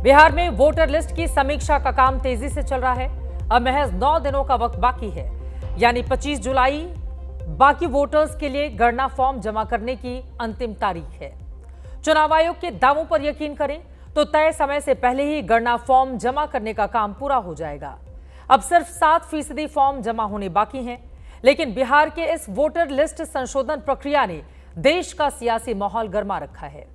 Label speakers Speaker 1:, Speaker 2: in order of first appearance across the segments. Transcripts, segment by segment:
Speaker 1: बिहार में voter list की समीक्षा का काम तेजी से चल रहा है। अब महज 9 दिनों का वक्त बाकी है, यानी 25 जुलाई बाकी वोटर्स के लिए गणना फॉर्म जमा करने की अंतिम तारीख है। चुनाव आयोग के दावों पर यकीन करें तो तय समय से पहले ही गणना फॉर्म जमा करने का काम पूरा हो जाएगा। अब सिर्फ 7% फॉर्म जमा होने बाकी हैं, लेकिन बिहार के इस वोटर लिस्ट संशोधन प्रक्रिया ने देश का सियासी माहौल गर्मा रखा है।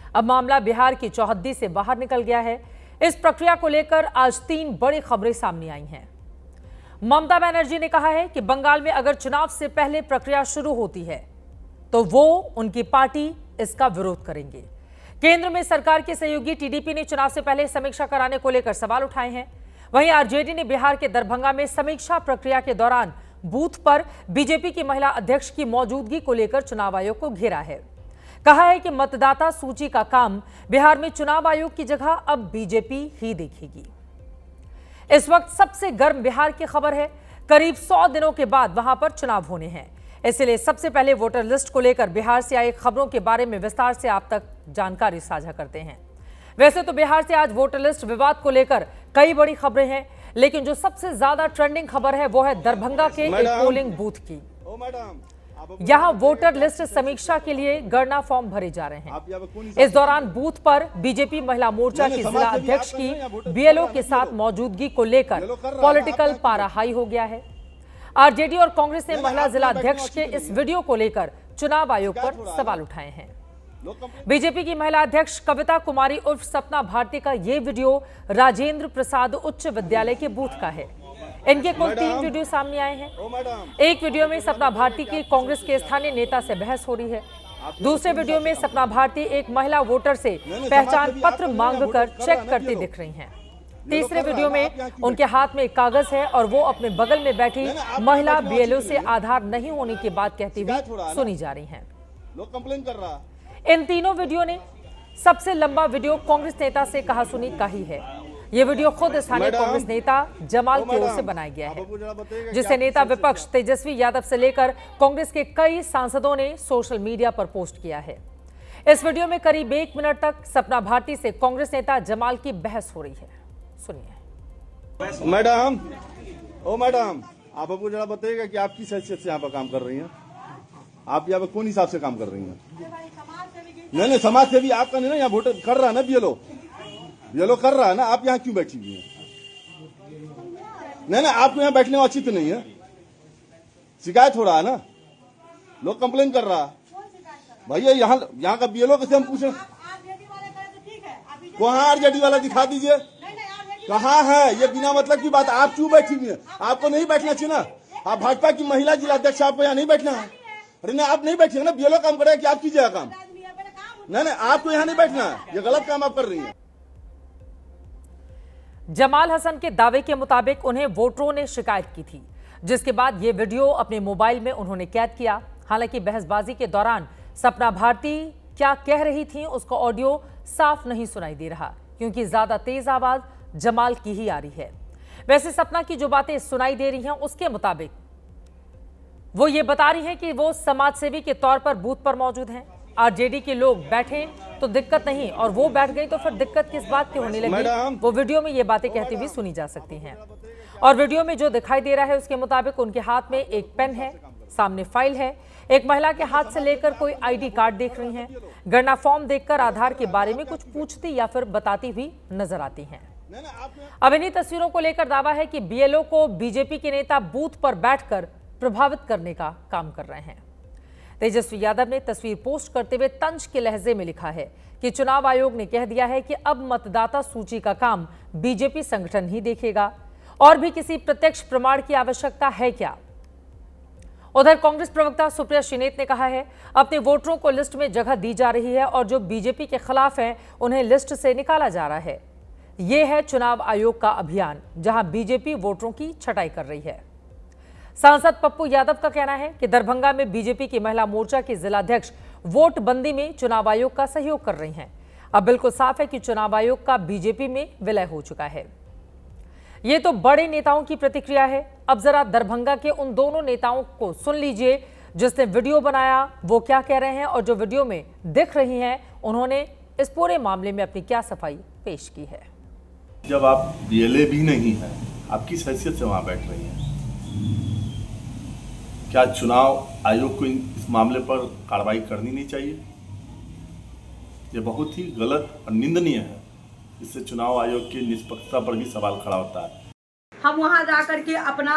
Speaker 1: अब मामला बिहार की चौहद्दी से बाहर निकल गया है। इस प्रक्रिया को लेकर आज 3 बड़ी खबरें सामने आई हैं। ममता बनर्जी ने कहा है कि बंगाल में अगर चुनाव से पहले प्रक्रिया शुरू होती है तो वो उनकी पार्टी इसका विरोध करेंगे। केंद्र में सरकार के सहयोगी टीडीपी ने चुनाव से पहले समीक्षा कराने को लेकर सवाल उठाए हैं। वहीं आरजेडी ने बिहार के दरभंगा में समीक्षा प्रक्रिया के दौरान बूथ पर बीजेपी की महिला अध्यक्ष की मौजूदगी को लेकर चुनाव आयोग को घेरा है। कहा है कि मतदाता सूची का काम बिहार में चुनाव आयोग की जगह अब बीजेपी ही देखेगी। इस वक्त सबसे गर्म बिहार की खबर है। करीब 100 दिनों के बाद वहां पर चुनाव होने हैं, इसलिए सबसे पहले वोटर लिस्ट को लेकर बिहार से आई खबरों के बारे में विस्तार से आप तक जानकारी साझा करते हैं। वैसे तो बिहार से आज वोटर लिस्ट विवाद को लेकर कई बड़ी खबरें हैं, लेकिन जो सबसे ज्यादा ट्रेंडिंग खबर है वो है दरभंगा के एक पोलिंग बूथ की। यहां वोटर लिस्ट समीक्षा के लिए गणना फॉर्म भरे जा रहे हैं। इस दौरान बूथ पर बीजेपी महिला मोर्चा की जिला अध्यक्ष की बीएलओ के साथ मौजूदगी को लेकर पॉलिटिकल पारा हाई हो गया है। आरजेडी और कांग्रेस ने महिला जिला अध्यक्ष के इस वीडियो को लेकर चुनाव आयोग पर सवाल उठाए हैं। बीजेपी की महिला अध्यक्ष कविता कुमारी उर्फ सपना भारती का ये वीडियो राजेंद्र प्रसाद उच्च विद्यालय के बूथ का है। इनके कुल 3 वीडियो सामने आए हैं। एक वीडियो में सपना भारती की कांग्रेस के स्थानीय नेता से बहस हो रही है। दूसरे वीडियो में सपना भारती एक महिला वोटर से पहचान पत्र मांगकर चेक करती दिख रही हैं। तीसरे वीडियो में उनके हाथ में एक कागज है और वो अपने बगल में बैठी महिला बीएलओ से आधार नहीं होने की बात कहती हुई सुनी जा रही हैं।
Speaker 2: लोग कंप्लेन कर रहा।
Speaker 1: इन तीनों वीडियो ने सबसे लंबा वीडियो कांग्रेस नेता से कहासुनी का ही है। ये वीडियो खुद स्थानीय कांग्रेस नेता जमाल की ओर से बनाया गया है, जिसे नेता विपक्ष तेजस्वी यादव से लेकर कांग्रेस के कई सांसदों ने सोशल मीडिया पर पोस्ट किया है। इस वीडियो में करीब 1 मिनट तक सपना भारती से कांग्रेस नेता जमाल की बहस हो रही है। सुनिए।
Speaker 2: मैडम, ओ मैडम, आप हमको जरा बताइएगा कि आप किस हैसियत से यहाँ पर काम कर रही हैं? आप यहाँ पे कौन हिसाब से काम कर रही हैं? नहीं, समाज सेवी आपका नहीं ना, यहाँ वोटर कर रहा है ना, बीएलओ कर रहा है ना। आप यहाँ क्यों बैठी हुई हैं? नहीं, आपको यहाँ बैठने वाला उचित नहीं है। शिकायत हो रहा है ना, लोग कंप्लेन कर रहा है। भैया यहाँ का बीएलओ कैसे हम पूछे? कहाँ आरजेडी वाला दिखा दीजिए, कहाँ है? ये बिना मतलब की बात। आप क्यों बैठी हुई है? आपको नहीं बैठना चाहिए ना। आप भाजपा की महिला जिला अध्यक्ष, आपको यहाँ नहीं बैठना है। अरे नहीं, आप नहीं बैठिए ना, बीएलओ काम करेगा कि आप कीजिएगा काम? नहीं, आपको यहाँ नहीं बैठना है, ये गलत काम आप कर रही हैं।
Speaker 1: जमाल हसन के दावे के मुताबिक उन्हें वोटरों ने शिकायत की थी, जिसके बाद ये वीडियो अपने मोबाइल में उन्होंने कैद किया। हालांकि बहसबाजी के दौरान सपना भारती क्या कह रही थी उसका ऑडियो साफ नहीं सुनाई दे रहा, क्योंकि ज्यादा तेज आवाज जमाल की ही आ रही है। वैसे सपना की जो बातें सुनाई दे रही हैं उसके मुताबिक वो ये बता रही हैं कि वो समाजसेवी के तौर पर बूथ पर मौजूद हैं। आरजेडी के लोग बैठे तो दिक्कत नहीं, और वो बैठ गई तो फिर दिक्कत किस बात की होने लगी, वो वीडियो में ये बातें कहती हुई सुनी जा सकती हैं। और वीडियो में जो दिखाई दे रहा है उसके मुताबिक उनके हाथ में एक पेन है, सामने फाइल है, एक महिला के हाथ से लेकर कोई आईडी कार्ड देख रही हैं। गणना फॉर्म देखकर आधार के बारे में कुछ पूछती या फिर बताती हुई नजर आती हैं। अब इन्हीं तस्वीरों को लेकर दावा है कि बीएलओ को बीजेपी के नेता बूथ पर बैठकर प्रभावित करने का काम कर रहे हैं। तेजस्वी यादव ने तस्वीर पोस्ट करते हुए तंज के लहजे में लिखा है कि चुनाव आयोग ने कह दिया है कि अब मतदाता सूची का काम बीजेपी संगठन ही देखेगा, और भी किसी प्रत्यक्ष प्रमाण की आवश्यकता है क्या? उधर कांग्रेस प्रवक्ता सुप्रिया श्रीनेत ने कहा है अपने वोटरों को लिस्ट में जगह दी जा रही है और जो बीजेपी के खिलाफ हैं उन्हें लिस्ट से निकाला जा रहा है। यह है चुनाव आयोग का अभियान, जहां बीजेपी वोटरों की छटाई कर रही है। सांसद पप्पू यादव का कहना है कि दरभंगा में बीजेपी की महिला मोर्चा की जिलाध्यक्ष वोट बंदी में चुनाव आयोग का सहयोग कर रही हैं। अब बिल्कुल साफ है कि चुनाव आयोग का बीजेपी में विलय हो चुका है। ये तो बड़े नेताओं की प्रतिक्रिया है। अब जरा दरभंगा के उन दोनों नेताओं को सुन लीजिए जिसने वीडियो बनाया, वो क्या कह रहे हैं और जो वीडियो में दिख रही हैं उन्होंने इस पूरे मामले में अपनी क्या सफाई पेश की है।
Speaker 2: जब आप बीएलए भी नहीं हैं, आप किस हैसियत से वहां बैठ रही हैं? क्या चुनाव आयोग को इस मामले पर कार्रवाई करनी नहीं चाहिए? ये बहुत ही गलत और निंदनीय है। इससे चुनाव आयोग की निष्पक्षता पर भी सवाल खड़ा होता है।
Speaker 3: हम वहां जा करके अपना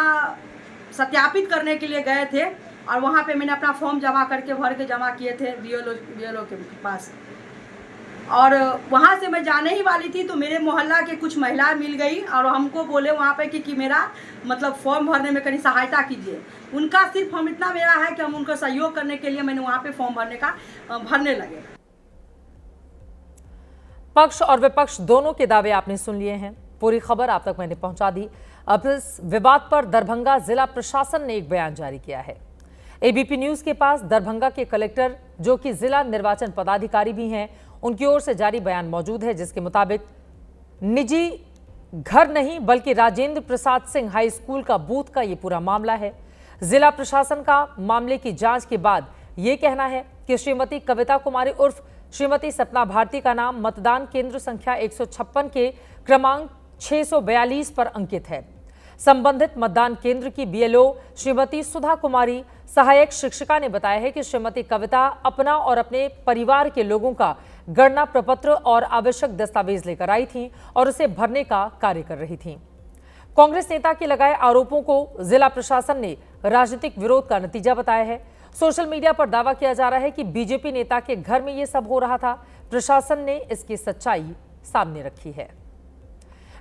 Speaker 3: सत्यापित करने के लिए गए थे और वहां पे मैंने अपना फॉर्म जमा करके भर के जमा किए थे बीएलओ के पास। और वहां से मैं जाने ही वाली थी तो मेरे मोहल्ला के कुछ महिलाएं मिल गई और हमको बोले वहां पे कि मेरा मतलब फॉर्म भरने में कहीं सहायता कीजिए। उनका सिर्फ हम इतना मेरा है कि हम उनको सहयोग करने के लिए मैंने वहां पे फॉर्म भरने लगे।
Speaker 1: पक्ष और विपक्ष दोनों के दावे आपने सुन लिए हैं। पूरी खबर आप तक मैंने पहुंचा दी। अब इस विवाद पर दरभंगा जिला प्रशासन ने एक बयान जारी किया है। एबीपी न्यूज के पास दरभंगा के कलेक्टर, जो कि जिला निर्वाचन पदाधिकारी भी हैं, उनकी ओर से जारी बयान मौजूद है, जिसके मुताबिक निजी घर नहीं बल्कि राजेंद्र प्रसाद सिंह हाई स्कूल का बूथ का ये पूरा मामला है। जिला प्रशासन का मामले की जांच के बाद ये कहना है कि श्रीमती कविता कुमारी उर्फ श्रीमती सपना भारती का नाम मतदान केंद्र संख्या 156 के क्रमांक 642 पर अंकित है। संबंधित मतदान केंद्र की बीएलओ श्रीमती सुधा कुमारी सहायक शिक्षिका ने बताया है कि श्रीमती कविता अपना और अपने परिवार के लोगों का गणना प्रपत्र और आवश्यक दस्तावेज लेकर आई थी और उसे भरने का कार्य कर रही थी। कांग्रेस नेता के लगाए आरोपों को जिला प्रशासन ने राजनीतिक विरोध का नतीजा बताया है। सोशल मीडिया पर दावा किया जा रहा है कि बीजेपी नेता के घर में यह सब हो रहा था। प्रशासन ने इसकी सच्चाई सामने रखी है।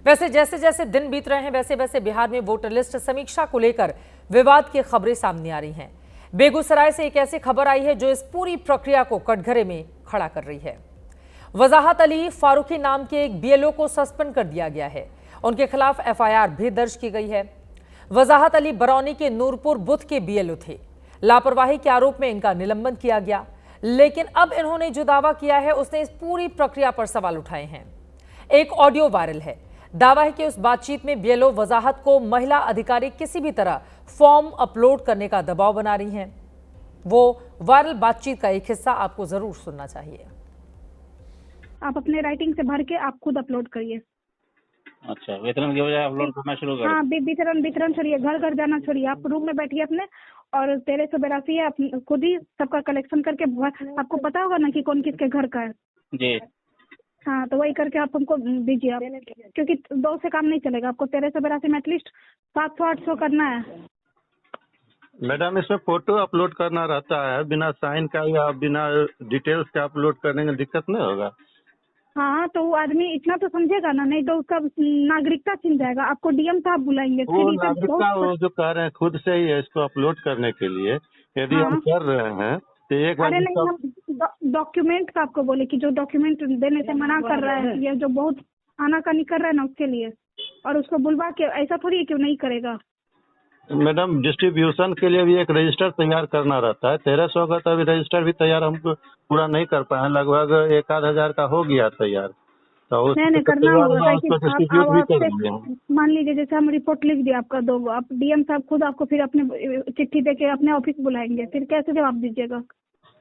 Speaker 1: वैसे जैसे जैसे दिन बीत रहे हैं, वैसे वैसे बिहार में वोटर लिस्ट समीक्षा को लेकर विवाद की खबरें सामने आ रही हैं। बेगूसराय से एक ऐसी खबर आई है जो इस पूरी प्रक्रिया को कटघरे में खड़ा कर रही है। वजाहत अली फारूकी नाम के एक बीएलओ को सस्पेंड कर दिया गया है। उनके खिलाफ एफआईआर भी दर्ज की गई है। वजाहत अली बरौनी के नूरपुर बुथ के बीएलओ थे। लापरवाही के आरोप में इनका निलंबन किया गया, लेकिन अब इन्होंने जो दावा किया है उसने इस पूरी प्रक्रिया पर सवाल उठाए हैं। एक ऑडियो वायरल है। दावा है कि उस बातचीत में बीएलओ वजाहत को महिला अधिकारी किसी भी तरह फॉर्म अपलोड करने का दबाव बना रही हैं। वो वायरल बातचीत का एक हिस्सा आपको जरूर सुनना चाहिए।
Speaker 4: आप अपने राइटिंग से भर के आप खुद अपलोड करिए।
Speaker 5: अच्छा, वितरण की बजाय अपलोड करना शुरू करें।
Speaker 4: हाँ, वितरण छोड़िए, घर घर जाना छोड़िए। आप रूम में बैठिए अपने और 1382 है, आप खुद ही सबका कलेक्शन करके आपको पता होगा ना कि कौन किसके घर का है
Speaker 5: जी।
Speaker 4: हाँ, तो वही करके आप हमको दीजिए आप, क्योंकि 2 से काम नहीं चलेगा। आपको 1382 में एटलीस्ट 700-800 करना है।
Speaker 6: मैडम, इसमें फोटो अपलोड करना रहता है, बिना साइन का या बिना डिटेल्स का अपलोड करने में दिक्कत नहीं होगा?
Speaker 4: हाँ, तो वो आदमी इतना तो समझेगा ना, नहीं तो उसका नागरिकता छिन जाएगा। आपको डीएम साहब बुलाएंगे।
Speaker 6: वो नागरिकता वो जो कह रहे हैं खुद से ही है इसको अपलोड करने के लिए, यदि हम कर रहे हैं तो एक बार।
Speaker 4: अरे नहीं, हम डॉक्यूमेंट का आपको बोले कि जो डॉक्यूमेंट देने से मना कर रहा है, ये जो बहुत आनाकानी कर रहा है ना उसके लिए, और उसको बुलवा के ऐसा थोड़ी है कि वो नहीं करेगा।
Speaker 6: मैडम, डिस्ट्रीब्यूशन के लिए भी एक रजिस्टर तैयार करना रहता है। 1300 का तो अभी रजिस्टर भी तैयार हम पूरा नहीं कर पाए, लगभग 1,000 का हो गया तैयार। तो
Speaker 4: नहीं करना होगा।
Speaker 6: भी
Speaker 4: मान लीजिए जैसे हम रिपोर्ट लिख दिया आपका 2, आप डीएम साहब खुद आपको फिर अपने चिट्ठी देके अपने ऑफिस बुलाएंगे, फिर कैसे जवाब दीजिएगा?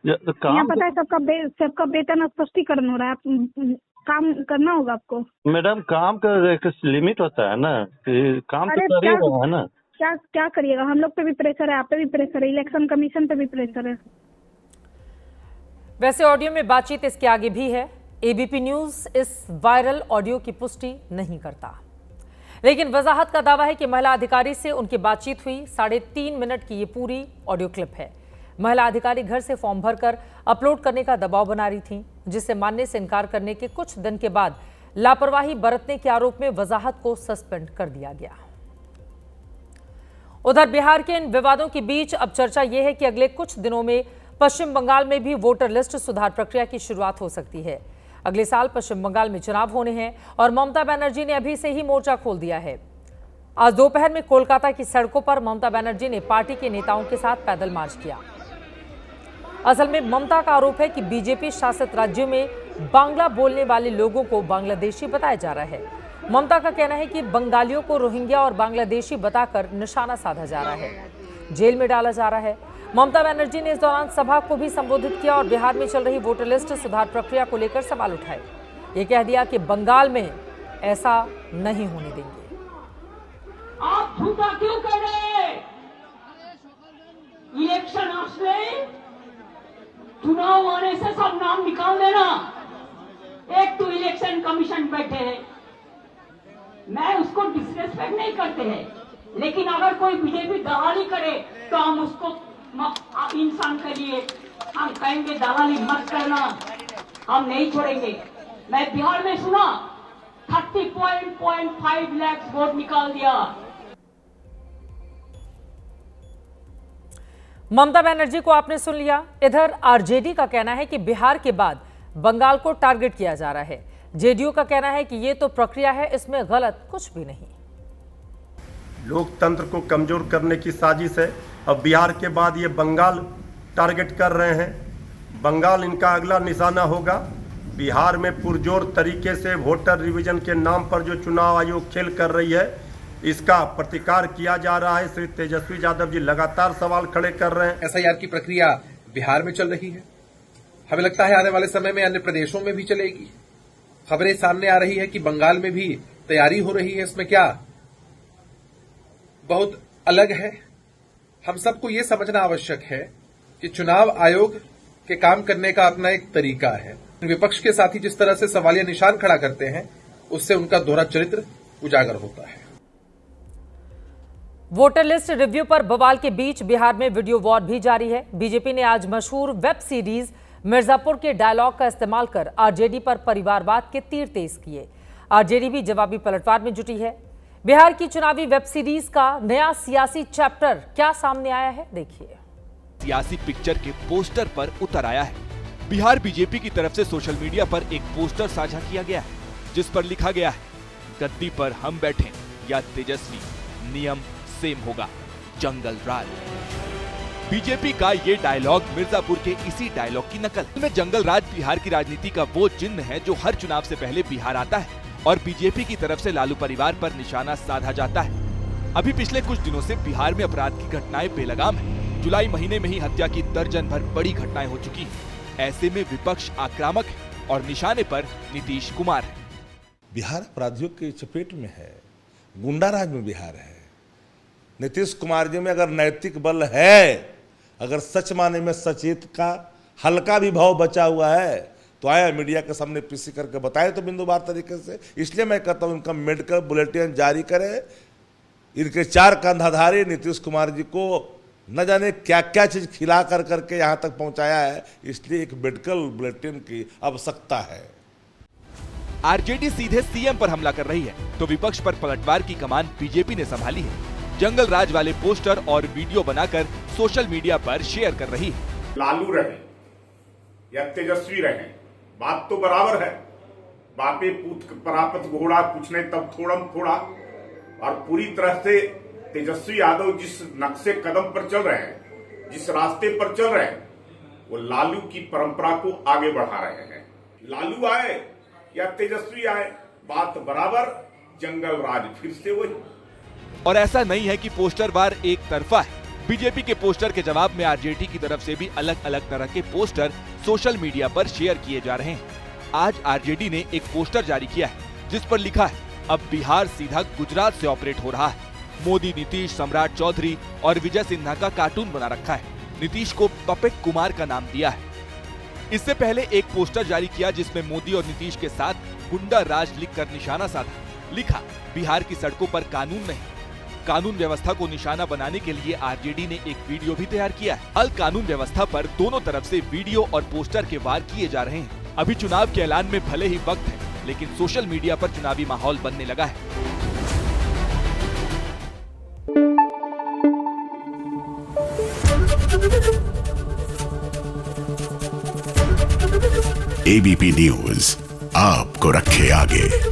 Speaker 4: यहाँ पता है सबका वेतन स्पष्टीकरण हो रहा है। आप काम करना होगा आपको।
Speaker 6: मैडम, काम का एक लिमिट होता है ना, काम तो कर ही रहा है ना।
Speaker 4: क्या करिएगा? हम लोग पे भी प्रेशर है, आप पे भी प्रेशर है, इलेक्शन कमीशन पे भी प्रेशर है।
Speaker 1: वैसे ऑडियो में बातचीत इसके आगे भी है। एबीपी न्यूज इस वायरल ऑडियो की पुष्टि नहीं करता, लेकिन वजाहत का दावा है कि महिला अधिकारी से उनकी बातचीत हुई। 3.5 मिनट की ये पूरी ऑडियो क्लिप है। महिला अधिकारी घर से फॉर्म भरकर अपलोड करने का दबाव बना रही थी, जिसे मानने से इनकार करने के कुछ दिन के बाद लापरवाही बरतने के आरोप में वजाहत को सस्पेंड कर दिया गया। उधर बिहार के इन विवादों के बीच अब चर्चा यह है कि अगले कुछ दिनों में पश्चिम बंगाल में भी वोटर लिस्ट सुधार प्रक्रिया की शुरुआत हो सकती है। अगले साल पश्चिम बंगाल में चुनाव होने हैं और ममता बनर्जी ने अभी से ही मोर्चा खोल दिया है। आज दोपहर में कोलकाता की सड़कों पर ममता बनर्जी ने पार्टी के नेताओं के साथ पैदल मार्च किया। असल में ममता का आरोप है कि बीजेपी शासित राज्यों में बांग्ला बोलने वाले लोगों को बांग्लादेशी बताया जा रहा है। ममता का कहना है कि बंगालियों को रोहिंग्या और बांग्लादेशी बताकर निशाना साधा जा रहा है, जेल में डाला जा रहा है। ममता बनर्जी ने इस दौरान सभा को भी संबोधित किया और बिहार में चल रही वोटर लिस्ट सुधार प्रक्रिया को लेकर सवाल उठाए। ये कह दिया कि बंगाल में ऐसा नहीं होने देंगे।
Speaker 7: आप झूठा क्यों कर रहे हैं? इलेक्शन आसले चुनाव आने से सब नाम निकाल देना। एक तो इलेक्शन कमीशन बैठे हैं, मैं उसको डिसरेस्पेक्ट नहीं करते हैं, लेकिन अगर कोई बीजेपी दलाली करे तो हम उसको इंसान के लिए हम कहेंगे दलाली मत करना, हम नहीं छोड़ेंगे। मैं बिहार में सुना 30.5 लाख वोट निकाल दिया।
Speaker 1: ममता बनर्जी को आपने सुन लिया। इधर आरजेडी का कहना है कि बिहार के बाद बंगाल को टारगेट किया जा रहा है। जेडीयू का कहना है कि ये तो प्रक्रिया है, इसमें गलत कुछ भी नहीं।
Speaker 8: लोकतंत्र को कमजोर करने की साजिश है। अब बिहार के बाद ये बंगाल टारगेट कर रहे हैं। बंगाल इनका अगला निशाना होगा। बिहार में पुरजोर तरीके से वोटर रिवीजन के नाम पर जो चुनाव आयोग खेल कर रही है, इसका प्रतिकार किया जा रहा है। श्री तेजस्वी यादव जी लगातार सवाल खड़े कर रहे हैं।
Speaker 9: एसआईआर की प्रक्रिया बिहार में चल रही है, हमें लगता है आने वाले समय में अन्य प्रदेशों में भी चलेगी। खबरें सामने आ रही है कि बंगाल में भी तैयारी हो रही है। इसमें क्या बहुत अलग है? हम सबको ये समझना आवश्यक है कि चुनाव आयोग के काम करने का अपना एक तरीका है। विपक्ष के साथी जिस तरह से सवालिया निशान खड़ा करते हैं, उससे उनका दोहरा चरित्र उजागर होता है।
Speaker 1: वोटर लिस्ट रिव्यू पर बवाल के बीच बिहार में वीडियो वॉर भी जारी है। बीजेपी ने आज मशहूर वेब सीरीज मिर्जापुर के डायलॉग का इस्तेमाल कर आरजेडी पर परिवारवाद के तीर तेज किए। आरजेडी भी जवाबी पलटवार में जुटी है। बिहार की चुनावी वेब सीरीज का नया सियासी चैप्टर क्या सामने आया है, देखिए।
Speaker 10: सियासी पिक्चर के पोस्टर पर उतर आया है। बिहार बीजेपी की तरफ से सोशल मीडिया पर एक पोस्टर साझा किया गया है, जिस पर लिखा गया है, गद्दी पर हम बैठे या तेजस्वी, नियम सेम होगा, जंगल राज। बीजेपी का ये डायलॉग मिर्जापुर के इसी डायलॉग की नकल में। जंगल राज बिहार की राजनीति का वो चिन्ह है जो हर चुनाव से पहले बिहार आता है और बीजेपी की तरफ से लालू परिवार पर निशाना साधा जाता है। अभी पिछले कुछ दिनों से बिहार में अपराध की घटनाएं बेलगाम है। जुलाई महीने में ही हत्या की दर्जन भर बड़ी घटनाएं हो चुकी हैं। ऐसे में विपक्ष आक्रामक है और निशाने पर नीतीश कुमार है।
Speaker 11: बिहार अपराधियों की चपेट में है, गुंडा राज में बिहार है। नीतीश कुमार जी में अगर नैतिक बल है, अगर सच माने में सचेत का हल्का भी भाव बचा हुआ है, तो आया मीडिया के सामने पीसी करके बताए तो बिंदुवार तरीके से। इसलिए मैं कहता हूं इनका मेडिकल बुलेटिन जारी करे। इनके 4 कंधाधारी नीतीश कुमार जी को न जाने क्या क्या चीज खिला कर करके यहां तक पहुंचाया है, इसलिए एक मेडिकल बुलेटिन की आवश्यकता है।
Speaker 10: आरजेडी सीधे सीएम पर हमला कर रही है तो विपक्ष पर पलटवार की कमान बीजेपी ने संभाली है। जंगल राज वाले पोस्टर और वीडियो बनाकर सोशल मीडिया पर शेयर कर रही है।
Speaker 12: लालू रहे या तेजस्वी रहे, बात तो बराबर है। बापे पूत परापत घोड़ा, कुछ नहीं तब थोड़म थोड़ा। और पूरी तरह से तेजस्वी यादव जिस नक्शे कदम पर चल रहे हैं, जिस रास्ते पर चल रहे हैं, वो लालू की परंपरा को आगे बढ़ा रहे हैं। लालू आए या तेजस्वी आए, बात बराबर, जंगल राज फिर से वही।
Speaker 10: और ऐसा नहीं है कि पोस्टर वार एक तरफा है। बीजेपी के पोस्टर के जवाब में आरजेडी की तरफ से भी अलग अलग तरह के पोस्टर सोशल मीडिया पर शेयर किए जा रहे हैं। आज आरजेडी ने एक पोस्टर जारी किया है जिस पर लिखा है, अब बिहार सीधा गुजरात से ऑपरेट हो रहा है। मोदी, नीतीश, सम्राट चौधरी और विजय सिन्हा का कार्टून बना रखा है। नीतीश को पपेट कुमार का नाम दिया है। इससे पहले एक पोस्टर जारी किया जिसमें मोदी और नीतीश के साथ गुंडा राज लिखकर निशाना साधा। लिखा, बिहार की सड़कों पर कानून नहीं। कानून व्यवस्था को निशाना बनाने के लिए आरजेडी ने एक वीडियो भी तैयार किया है। हल कानून व्यवस्था पर दोनों तरफ से वीडियो और पोस्टर के वार किए जा रहे हैं। अभी चुनाव के ऐलान में भले ही वक्त है, लेकिन सोशल मीडिया पर चुनावी माहौल बनने लगा है।
Speaker 13: एबीपी न्यूज आपको रखे आगे।